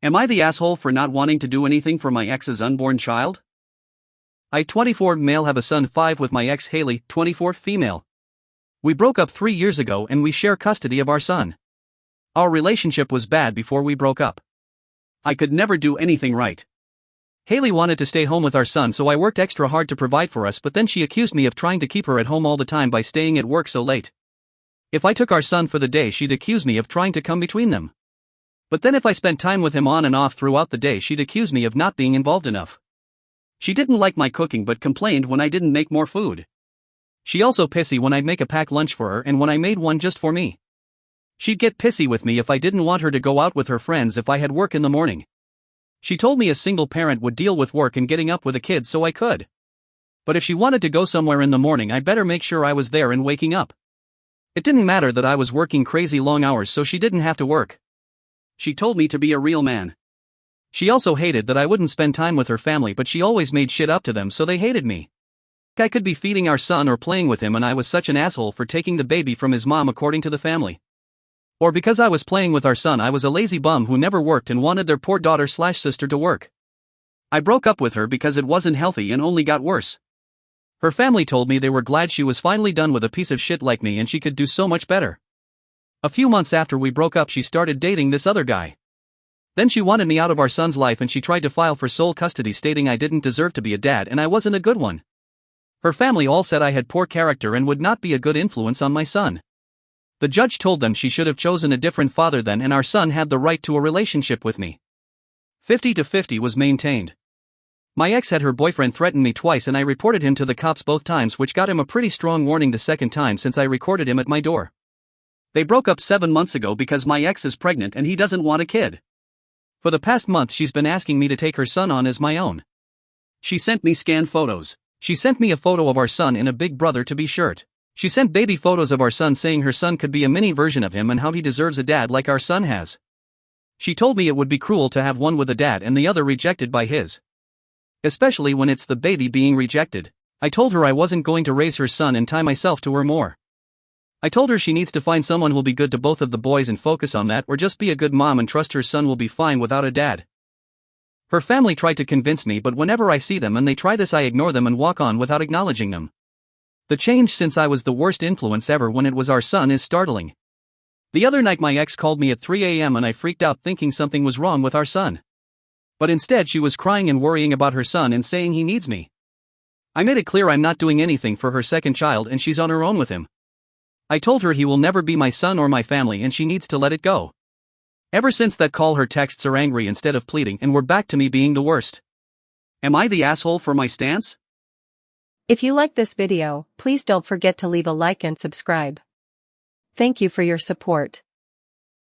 Am I the asshole for not wanting to do anything for my ex's unborn child? I, 24, male, have a son 5 with my ex Haley, 24, female. We broke up 3 years ago and we share custody of our son. Our relationship was bad before we broke up. I could never do anything right. Haley wanted to stay home with our son, so I worked extra hard to provide for us, but then she accused me of trying to keep her at home all the time by staying at work so late. If I took our son for the day, she'd accuse me of trying to come between them. But then if I spent time with him on and off throughout the day, she'd accuse me of not being involved enough. She didn't like my cooking but complained when I didn't make more food. She also pissy when I'd make a packed lunch for her and when I made one just for me. She'd get pissy with me if I didn't want her to go out with her friends if I had work in the morning. She told me a single parent would deal with work and getting up with a kid so I could. But if she wanted to go somewhere in the morning, I better make sure I was there and waking up. It didn't matter that I was working crazy long hours so she didn't have to work. She told me to be a real man. She also hated that I wouldn't spend time with her family, but she always made shit up to them so they hated me. I could be feeding our son or playing with him and I was such an asshole for taking the baby from his mom according to the family. Or because I was playing with our son, I was a lazy bum who never worked and wanted their poor daughter/sister to work. I broke up with her because it wasn't healthy and only got worse. Her family told me they were glad she was finally done with a piece of shit like me and she could do so much better. A few months after we broke up, she started dating this other guy. Then she wanted me out of our son's life and she tried to file for sole custody, stating I didn't deserve to be a dad and I wasn't a good one. Her family all said I had poor character and would not be a good influence on my son. The judge told them she should have chosen a different father then, and our son had the right to a relationship with me. 50-50 was maintained. My ex had her boyfriend threaten me twice and I reported him to the cops both times, which got him a pretty strong warning the second time since I recorded him at my door. They broke up 7 months ago because my ex is pregnant and he doesn't want a kid. For the past month she's been asking me to take her son on as my own. She sent me scanned photos. She sent me a photo of our son in a Big Brother to be shirt. She sent baby photos of our son saying her son could be a mini version of him and how he deserves a dad like our son has. She told me it would be cruel to have one with a dad and the other rejected by his. Especially when it's the baby being rejected. I told her I wasn't going to raise her son and tie myself to her more. I told her she needs to find someone who'll be good to both of the boys and focus on that, or just be a good mom and trust her son will be fine without a dad. Her family tried to convince me, but whenever I see them and they try this, I ignore them and walk on without acknowledging them. The change since I was the worst influence ever when it was our son is startling. The other night my ex called me at 3 a.m. and I freaked out thinking something was wrong with our son. But instead she was crying and worrying about her son and saying he needs me. I made it clear I'm not doing anything for her second child and she's on her own with him. I told her he will never be my son or my family and she needs to let it go. Ever since that call, her texts are angry instead of pleading, and we're back to me being the worst. Am I the asshole for my stance? If you like this video, please don't forget to leave a like and subscribe. Thank you for your support.